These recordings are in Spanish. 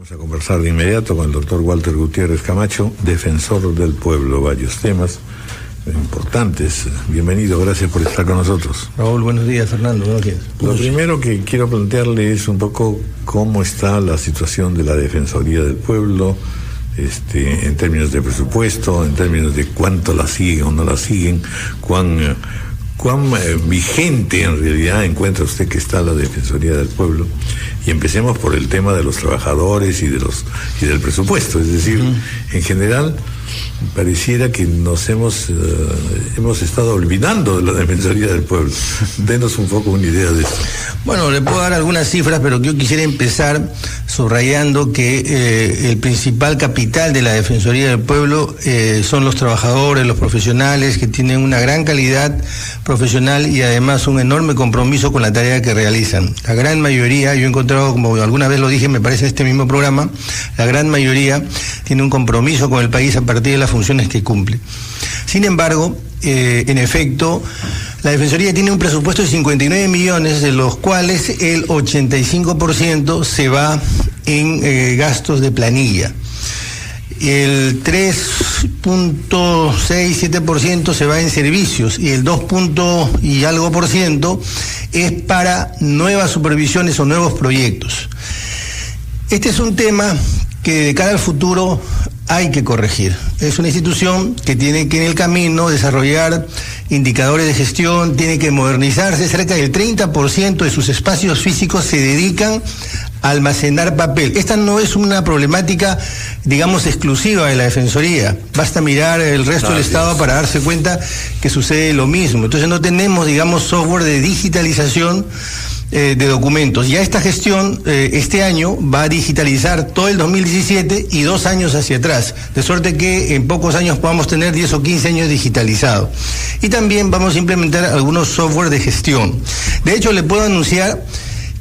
Vamos a conversar de inmediato con el doctor Walter Gutiérrez Camacho, defensor del pueblo, varios temas importantes. Bienvenido, gracias por estar con nosotros. Raúl, buenos días. Fernando, buenos días. Lo primero que quiero plantearle es un poco cómo está la situación de la Defensoría del Pueblo, en términos de presupuesto, en términos de cuánto la siguen o no la siguen, cuán vigente en realidad encuentra usted que está la Defensoría del Pueblo. Y empecemos por el tema de los trabajadores y del presupuesto, es decir, en general pareciera que nos hemos estado olvidando de la Defensoría del Pueblo. Denos un poco una idea de esto. Bueno, le puedo dar algunas cifras, pero yo quisiera empezar subrayando que el principal capital de la Defensoría del Pueblo son los trabajadores, los profesionales, que tienen una gran calidad profesional y además un enorme compromiso con la tarea que realizan. La gran mayoría, yo he encontrado, como alguna vez lo dije, me parece en este mismo programa, la gran mayoría tiene un compromiso con el país a partir de las funciones que cumple. Sin embargo, en efecto, la Defensoría tiene un presupuesto de 59 millones, de los cuales el 85% se va en gastos de planilla. El 3.67% se va en servicios y el 2 y algo por ciento es para nuevas supervisiones o nuevos proyectos. Este es un tema que de cara al futuro hay que corregir. Es una institución que tiene que en el camino desarrollar indicadores de gestión, tiene que modernizarse. Cerca del 30% de sus espacios físicos se dedican a almacenar papel. Esta no es una problemática, digamos, exclusiva de la Defensoría. Basta mirar el resto del Estado para darse cuenta que sucede lo mismo. Entonces no tenemos, digamos, software de digitalización de documentos. Ya esta gestión este año va a digitalizar todo el 2017 y 2 años hacia atrás, de suerte que en pocos años podamos tener 10 o 15 años digitalizado. Y también vamos a implementar algunos software de gestión. De hecho, le puedo anunciar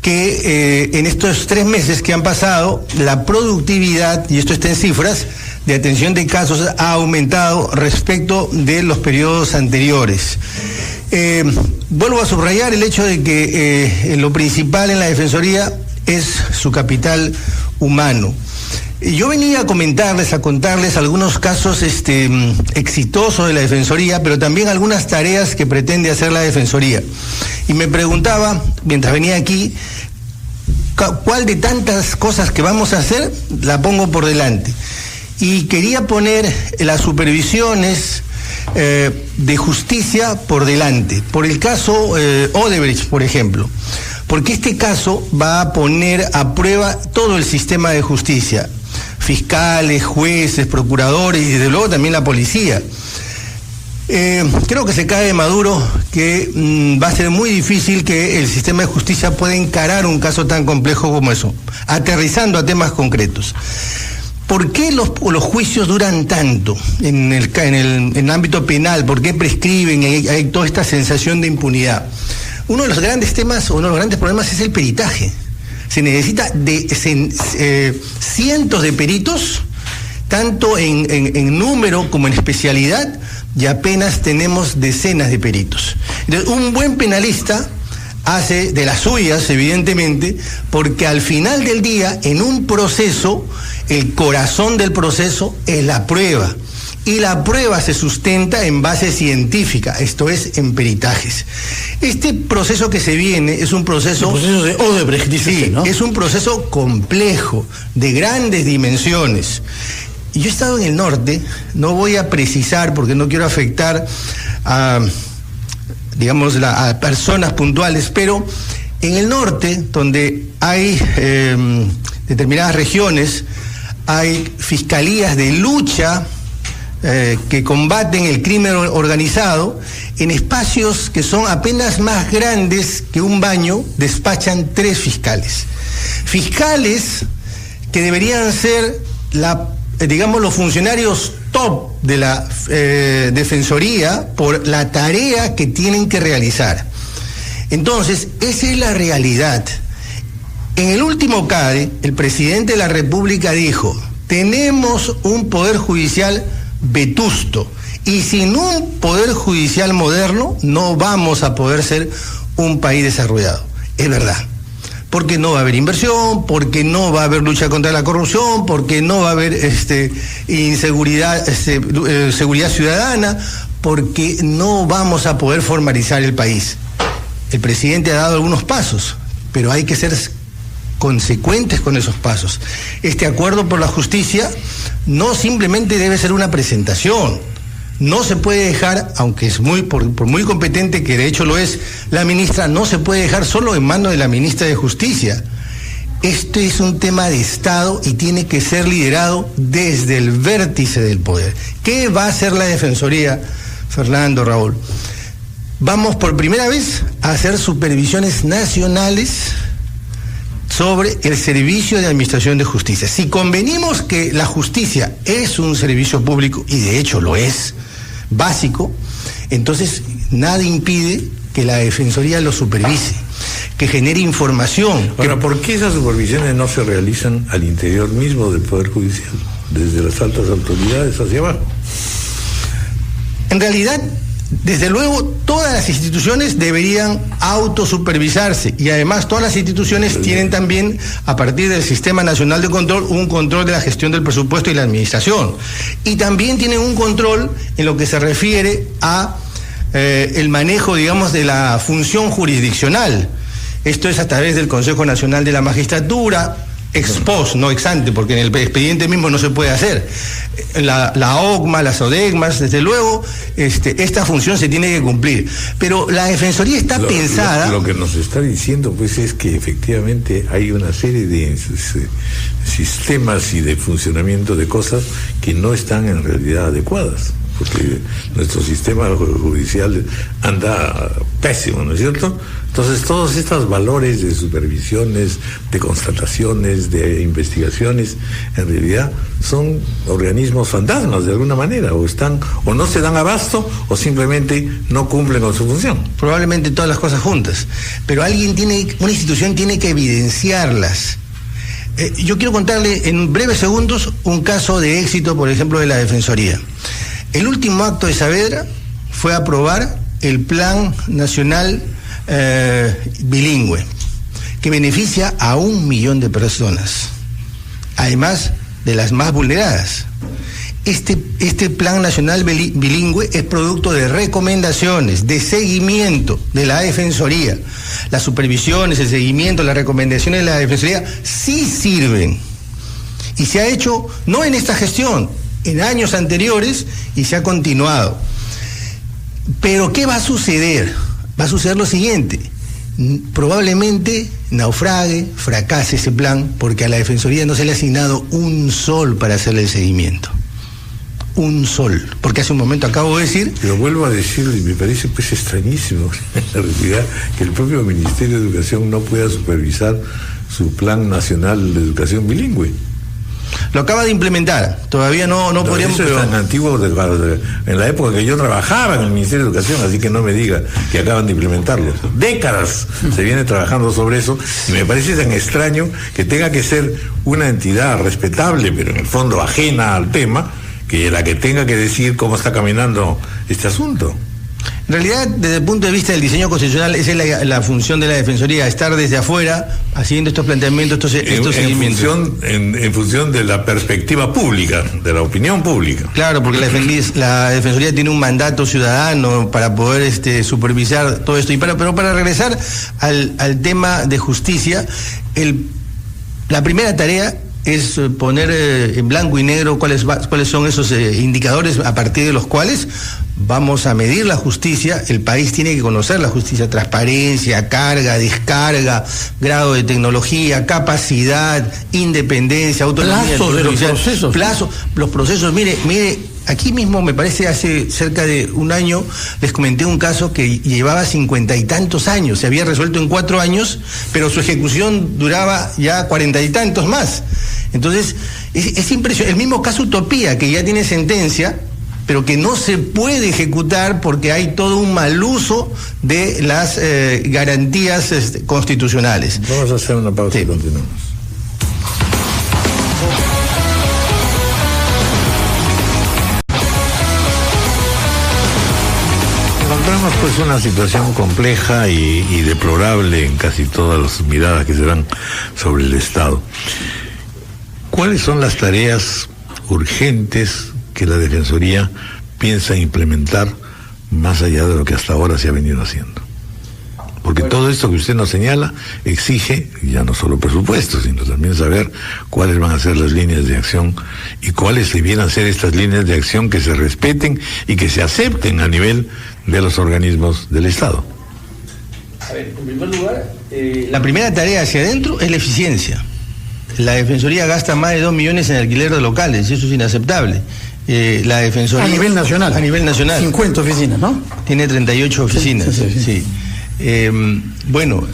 que en estos 3 meses que han pasado, la productividad, y esto está en cifras, de atención de casos ha aumentado respecto de los periodos anteriores. Vuelvo a subrayar el hecho de que lo principal en la Defensoría es su capital humano. Yo venía a contarles algunos casos exitosos de la Defensoría, pero también algunas tareas que pretende hacer la Defensoría. Y me preguntaba, mientras venía aquí, ¿cuál de tantas cosas que vamos a hacer la pongo por delante? Y quería poner las supervisiones de justicia por delante, por el caso Odebrecht, por ejemplo, porque este caso va a poner a prueba todo el sistema de justicia, fiscales, jueces, procuradores y desde luego también la policía. Creo que se cae de maduro que va a ser muy difícil que el sistema de justicia pueda encarar un caso tan complejo como eso, aterrizando a temas concretos. ¿Por qué los juicios duran tanto en el ámbito penal? ¿Por qué prescriben y hay toda esta sensación de impunidad? Uno de los grandes temas, uno de los grandes problemas es el peritaje. Se necesita cientos de peritos, tanto en número como en especialidad, y apenas tenemos decenas de peritos. Entonces, un buen penalista hace de las suyas, evidentemente, porque al final del día, en un proceso, el corazón del proceso es la prueba. Y la prueba se sustenta en base científica, esto es, en peritajes. Este proceso que se viene es un proceso... El proceso de Odebrecht, dice usted, ¿no? Es un proceso complejo, de grandes dimensiones. Y yo he estado en el norte, no voy a precisar porque no quiero afectar a personas puntuales, pero en el norte, donde hay determinadas regiones, hay fiscalías de lucha que combaten el crimen organizado, en espacios que son apenas más grandes que un baño, despachan 3 fiscales. Fiscales que deberían ser los funcionarios top de la Defensoría por la tarea que tienen que realizar. Entonces, esa es la realidad. En el último CADE, el presidente de la República dijo: tenemos un poder judicial vetusto y sin un poder judicial moderno no vamos a poder ser un país desarrollado. Es verdad. porque no va a haber inversión, porque no va a haber lucha contra la corrupción, porque no va a haber inseguridad, seguridad ciudadana, porque no vamos a poder formalizar el país. El presidente ha dado algunos pasos, pero hay que ser consecuentes con esos pasos. Este acuerdo por la justicia no simplemente debe ser una presentación. No se puede dejar, aunque es por muy competente, que de hecho lo es la ministra, no se puede dejar solo en manos de la ministra de Justicia. Este es un tema de Estado y tiene que ser liderado desde el vértice del poder. ¿Qué va a hacer la Defensoría, Fernando, Raúl? Vamos por primera vez a hacer supervisiones nacionales sobre el servicio de administración de justicia. Si convenimos que la justicia es un servicio público, y de hecho lo es, básico, entonces nada impide que la Defensoría lo supervise, que genere información. Ahora, ¿por qué esas supervisiones no se realizan al interior mismo del Poder Judicial, desde las altas autoridades hacia abajo? En realidad, desde luego, todas las instituciones deberían autosupervisarse, y además todas las instituciones tienen también, a partir del Sistema Nacional de Control, un control de la gestión del presupuesto y la administración. Y también tienen un control en lo que se refiere a el manejo, digamos, de la función jurisdiccional. Esto es a través del Consejo Nacional de la Magistratura, ex post, no ex ante, porque en el expediente mismo no se puede hacer. La OCMA, las ODECMAS, desde luego, esta función se tiene que cumplir. Pero la Defensoría está pensada... Lo que nos está diciendo, pues, es que efectivamente hay una serie de sistemas y de funcionamiento de cosas que no están en realidad adecuadas, porque nuestro sistema judicial anda pésimo, ¿no es cierto? Entonces, todos estos valores de supervisiones, de constataciones, de investigaciones, en realidad son organismos fantasmas de alguna manera, o no se dan abasto, o simplemente no cumplen con su función. Probablemente todas las cosas juntas, pero una institución tiene que evidenciarlas. Yo quiero contarle en breves segundos un caso de éxito, por ejemplo, de la Defensoría. El último acto de Saavedra fue aprobar el Plan Nacional Bilingüe, que beneficia a 1 millón de personas, además de las más vulneradas. Este Plan Nacional Bilingüe es producto de recomendaciones, de seguimiento de la Defensoría. Las supervisiones, el seguimiento, las recomendaciones de la Defensoría sí sirven. Y se ha hecho, no en esta gestión, en años anteriores, y se ha continuado. Pero ¿qué va a suceder? Va a suceder lo siguiente: probablemente naufrague, fracase ese plan, porque a la Defensoría no se le ha asignado un sol para hacerle el seguimiento. Un sol, porque hace un momento acabo de decir... Pero vuelvo a decirlo, y me parece pues extrañísimo, en realidad, que el propio Ministerio de Educación no pueda supervisar su Plan Nacional de Educación Bilingüe. Lo acaba de implementar, todavía no podríamos... Eso es tan antiguo, en la época que yo trabajaba en el Ministerio de Educación, así que no me diga que acaban de implementarlo. Décadas se viene trabajando sobre eso, y me parece tan extraño que tenga que ser una entidad respetable, pero en el fondo ajena al tema, que la que tenga que decir cómo está caminando este asunto. En realidad, desde el punto de vista del diseño constitucional, esa es la función de la Defensoría, estar desde afuera haciendo estos planteamientos, estos seguimientos. En función de la perspectiva pública, de la opinión pública. Claro, porque la Defensoría tiene un mandato ciudadano para poder supervisar todo esto. Pero para regresar al tema de justicia, la primera tarea es poner en blanco y negro cuáles son esos indicadores a partir de los cuales vamos a medir la justicia. El país tiene que conocer la justicia: transparencia, carga, descarga, grado de tecnología, capacidad, independencia, autonomía. Plazo de los procesos. Plazo, los procesos. Mire, aquí mismo me parece hace cerca de un año les comenté un caso que llevaba 50 y tantos años, se había resuelto en 4 años, pero su ejecución duraba ya 40 y tantos más. Entonces, es impresionante. El mismo caso Utopía, que ya tiene sentencia, pero que no se puede ejecutar porque hay todo un mal uso de las garantías constitucionales. Vamos a hacer una pausa y continuamos. Encontramos tenemos pues una situación compleja y deplorable en casi todas las miradas que se dan sobre el Estado. ¿Cuáles son las tareas urgentes que la Defensoría piensa implementar más allá de lo que hasta ahora se ha venido haciendo? Porque todo esto que usted nos señala exige ya no solo presupuestos, sino también saber cuáles van a ser las líneas de acción y cuáles debieran ser estas líneas de acción que se respeten y que se acepten a nivel de los organismos del Estado. A ver, en primer lugar, la primera tarea hacia adentro es la eficiencia. La Defensoría gasta más de 2 millones en alquiler de locales, eso es inaceptable. La Defensoría... A nivel nacional. A nivel nacional. 50 oficinas, ¿no? Tiene 38 oficinas, sí. Bueno,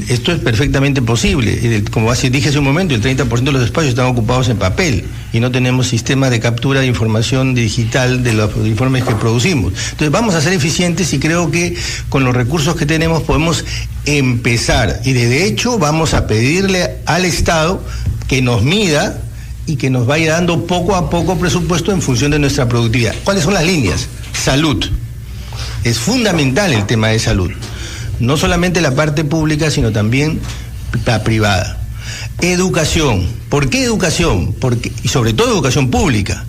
esto es perfectamente posible. Como dije hace un momento, el 30% de los espacios están ocupados en papel y no tenemos sistema de captura de información digital de los informes que producimos. Entonces vamos a ser eficientes y creo que con los recursos que tenemos podemos empezar. Y de hecho vamos a pedirle al Estado que nos mida y que nos vaya dando poco a poco presupuesto en función de nuestra productividad. ¿Cuáles son las líneas? Salud. Es fundamental el tema de salud. No solamente la parte pública, sino también la privada. Educación. ¿Por qué educación? Y sobre todo educación pública.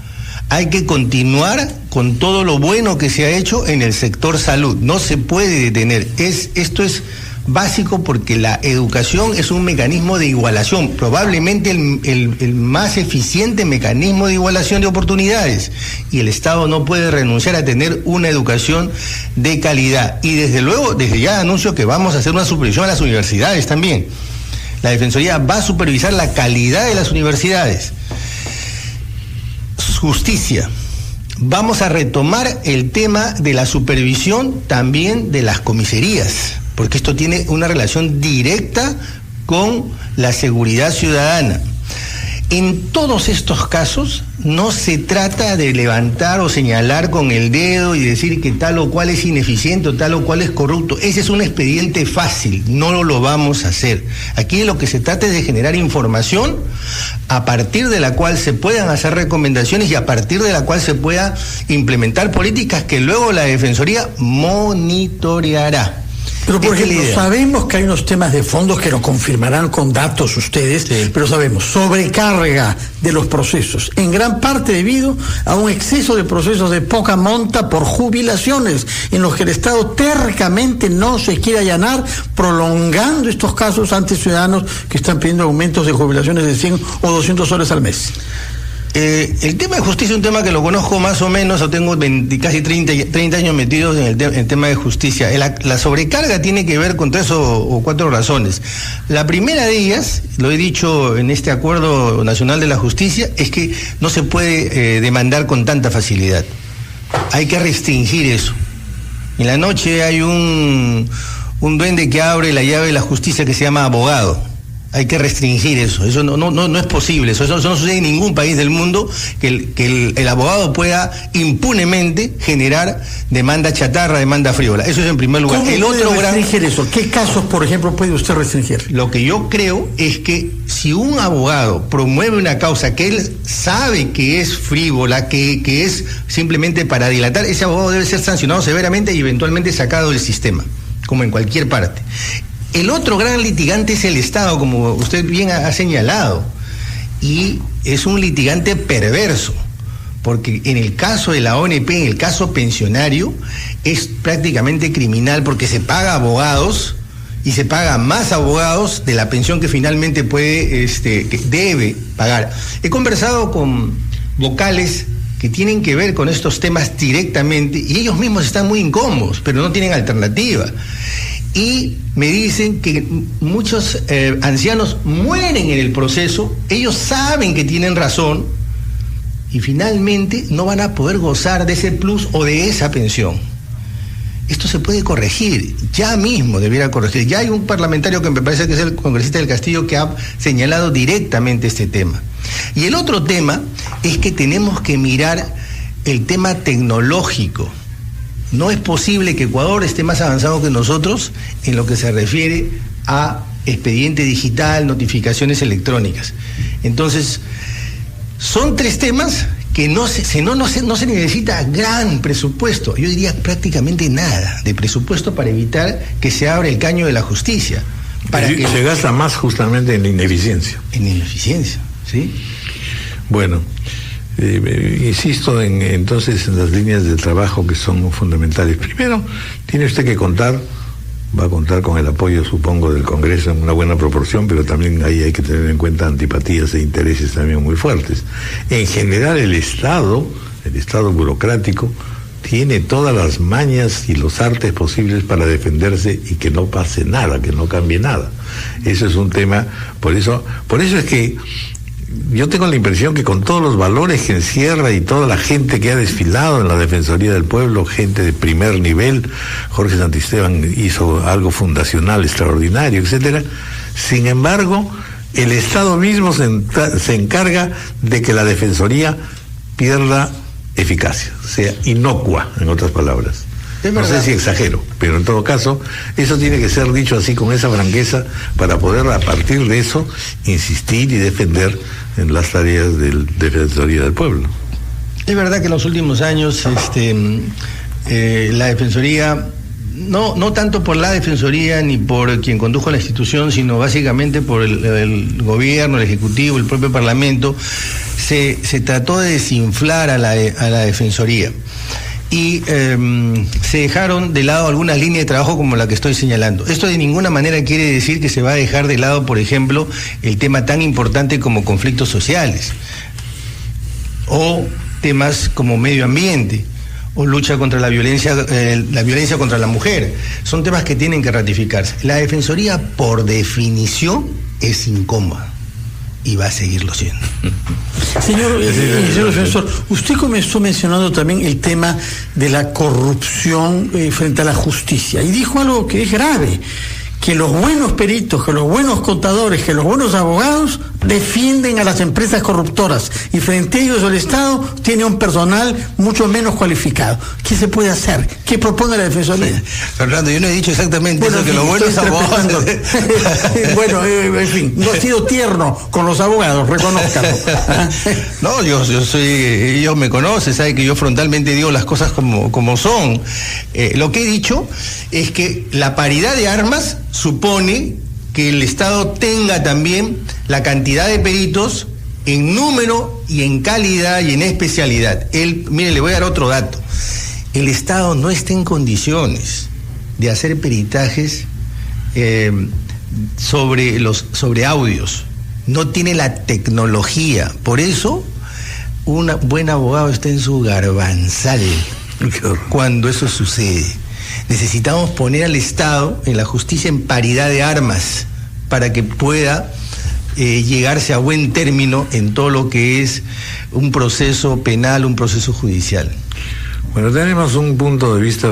Hay que continuar con todo lo bueno que se ha hecho en el sector salud. No se puede detener. Esto es básico porque la educación es un mecanismo de igualación, probablemente el más eficiente mecanismo de igualación de oportunidades, y el Estado no puede renunciar a tener una educación de calidad. Y desde luego, desde ya anuncio que vamos a hacer una supervisión a las universidades también. La Defensoría va a supervisar la calidad de las universidades. Justicia. Vamos a retomar el tema de la supervisión también de las comisarías, porque esto tiene una relación directa con la seguridad ciudadana. En todos estos casos no se trata de levantar o señalar con el dedo y decir que tal o cual es ineficiente o tal o cual es corrupto. Ese es un expediente fácil, no lo vamos a hacer. Aquí lo que se trata es de generar información a partir de la cual se puedan hacer recomendaciones y a partir de la cual se pueda implementar políticas que luego la Defensoría monitoreará. Pero, por ejemplo, sabemos que hay unos temas de fondos que nos confirmarán con datos ustedes, sí. Pero sabemos, sobrecarga de los procesos, en gran parte debido a un exceso de procesos de poca monta por jubilaciones, en los que el Estado tercamente no se quiere allanar, prolongando estos casos ante ciudadanos que están pidiendo aumentos de jubilaciones de 100 o 200 soles al mes. El tema de justicia es un tema que lo conozco más o menos, o tengo casi 30 años metidos en el tema de justicia. La sobrecarga tiene que ver con 3 o 4 razones. La primera de ellas, lo he dicho en este Acuerdo Nacional de la Justicia, es que no se puede demandar con tanta facilidad. Hay que restringir eso. En la noche hay un duende que abre la llave de la justicia que se llama abogado. Hay que restringir eso. Eso no es posible. Eso no sucede en ningún país del mundo, que el abogado pueda impunemente generar demanda chatarra, demanda frívola. Eso es en primer lugar. ¿Cómo puede restringir eso? ¿Qué casos, por ejemplo, puede usted restringir? Lo que yo creo es que si un abogado promueve una causa que él sabe que es frívola, que es simplemente para dilatar, ese abogado debe ser sancionado severamente y eventualmente sacado del sistema, como en cualquier parte. El otro gran litigante es el Estado, como usted bien ha señalado, y es un litigante perverso, porque en el caso de la ONP, en el caso pensionario, es prácticamente criminal porque se paga abogados y se paga más abogados de la pensión que finalmente que debe pagar. He conversado con vocales que tienen que ver con estos temas directamente y ellos mismos están muy incómodos, pero no tienen alternativa. Y me dicen que muchos ancianos mueren en el proceso, ellos saben que tienen razón y finalmente no van a poder gozar de ese plus o de esa pensión. Esto se puede corregir, ya mismo debiera corregir. Ya hay un parlamentario que me parece que es el congresista del Castillo que ha señalado directamente este tema. Y el otro tema es que tenemos que mirar el tema tecnológico. No es posible que Ecuador esté más avanzado que nosotros en lo que se refiere a expediente digital, notificaciones electrónicas. Entonces, son 3 temas que no se necesita gran presupuesto, yo diría prácticamente nada de presupuesto para evitar que se abra el caño de la justicia. Se gasta más justamente en ineficiencia. En ineficiencia, ¿sí? Bueno, insisto entonces en las líneas de trabajo que son fundamentales. Primero, tiene usted que va a contar con el apoyo, supongo, del Congreso en una buena proporción, pero también ahí hay que tener en cuenta antipatías e intereses también muy fuertes. En general, el Estado burocrático, tiene todas las mañas y los artes posibles para defenderse y que no pase nada, que no cambie nada. Eso es un tema, por eso es que yo tengo la impresión que con todos los valores que encierra y toda la gente que ha desfilado en la Defensoría del Pueblo, gente de primer nivel, Jorge Santisteban hizo algo fundacional, extraordinario, etcétera. Sin embargo, el Estado mismo se encarga de que la Defensoría pierda eficacia, sea inocua, en otras palabras. No sé si exagero, pero en todo caso, eso tiene que ser dicho así con esa franqueza para poder a partir de eso insistir y defender en las tareas de Defensoría del Pueblo. Es verdad que en los últimos años la Defensoría, no tanto por la Defensoría ni por quien condujo la institución, sino básicamente por el gobierno, el Ejecutivo, el propio Parlamento, se trató de desinflar a la Defensoría. Y se dejaron de lado algunas líneas de trabajo como la que estoy señalando. Esto de ninguna manera quiere decir que se va a dejar de lado, por ejemplo, el tema tan importante como conflictos sociales, o temas como medio ambiente, o lucha contra la violencia contra la mujer. Son temas que tienen que ratificarse. La Defensoría, por definición, es incómoda y va a seguirlo siendo. Señor defensor, usted comenzó mencionando también el tema de la corrupción frente a la justicia y dijo algo que es grave, que los buenos peritos, que los buenos contadores, que los buenos abogados defienden a las empresas corruptoras y frente a ellos el Estado tiene un personal mucho menos cualificado. ¿Qué se puede hacer? ¿Qué propone la Defensoría? Fernando, yo no he dicho exactamente eso, que los buenos abogados... Bueno, en fin, no he sido tierno con los abogados, reconózcalo. No, ellos me conocen, saben que yo frontalmente digo las cosas como son. Lo que he dicho es que la paridad de armas supone que el Estado tenga también la cantidad de peritos en número y en calidad y en especialidad. Mire, le voy a dar otro dato. El Estado no está en condiciones de hacer peritajes sobre audios. No tiene la tecnología. Por eso, un buen abogado está en su garbanzal cuando eso sucede. Necesitamos poner al Estado en la justicia en paridad de armas para que pueda llegarse a buen término en todo lo que es un proceso penal, un proceso judicial. Bueno, tenemos un punto de vista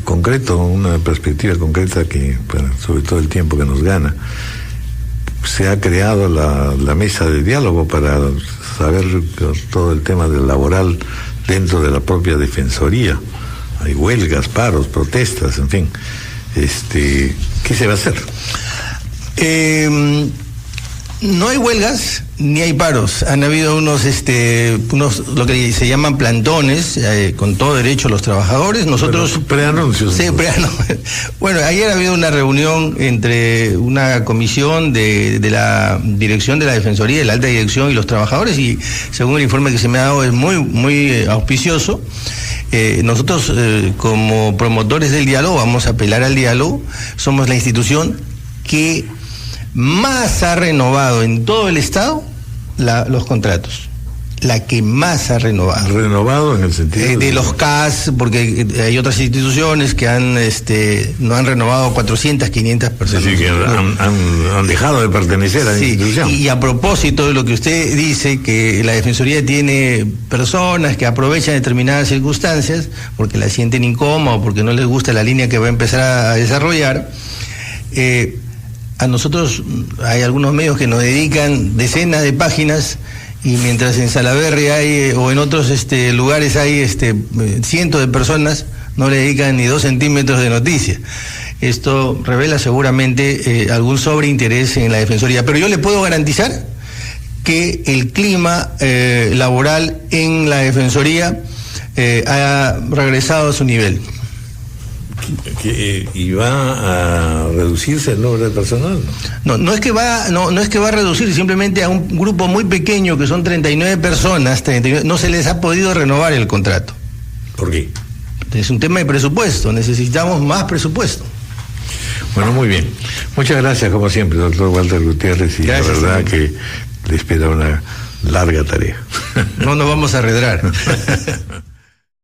concreto, una perspectiva concreta que, sobre todo el tiempo que nos gana, se ha creado la mesa de diálogo para saber todo el tema del laboral dentro de la propia Defensoría. Hay huelgas, paros, protestas, en fin. ¿Qué se va a hacer? No hay huelgas ni hay paros. Han habido unos lo que se llaman plantones, con todo derecho los trabajadores. Nosotros preanuncios. Sí, bueno, ayer ha habido una reunión entre una comisión de la dirección de la Defensoría, de la alta dirección y los trabajadores, y según el informe que se me ha dado es muy, muy auspicioso. Nosotros como promotores del diálogo vamos a apelar al diálogo. Somos la institución que más ha renovado en todo el Estado los contratos. La que más ha renovado. ¿Renovado en el sentido? De los CAS, porque hay otras instituciones que no han renovado 400, 500 personas. Es decir, que han dejado de pertenecer a la institución. Y a propósito de lo que usted dice, que la Defensoría tiene personas que aprovechan determinadas circunstancias porque la sienten incómoda o porque no les gusta la línea que va a empezar a desarrollar, a nosotros hay algunos medios que nos dedican decenas de páginas, y mientras en Salaberry hay o en otros lugares hay cientos de personas, no le dedican ni 2 centímetros de noticia. Esto revela seguramente algún sobreinterés en la Defensoría, pero yo le puedo garantizar que el clima laboral en la Defensoría ha regresado a su nivel. ¿Y va a reducirse el número de personal? No es que va a reducir, simplemente a un grupo muy pequeño que son 39 personas, no se les ha podido renovar el contrato. ¿Por qué? Es un tema de presupuesto, necesitamos más presupuesto. Bueno, muy bien. Muchas gracias, como siempre, doctor Walter Gutiérrez, y gracias, la verdad que le espera una larga tarea. No nos vamos a arredrar.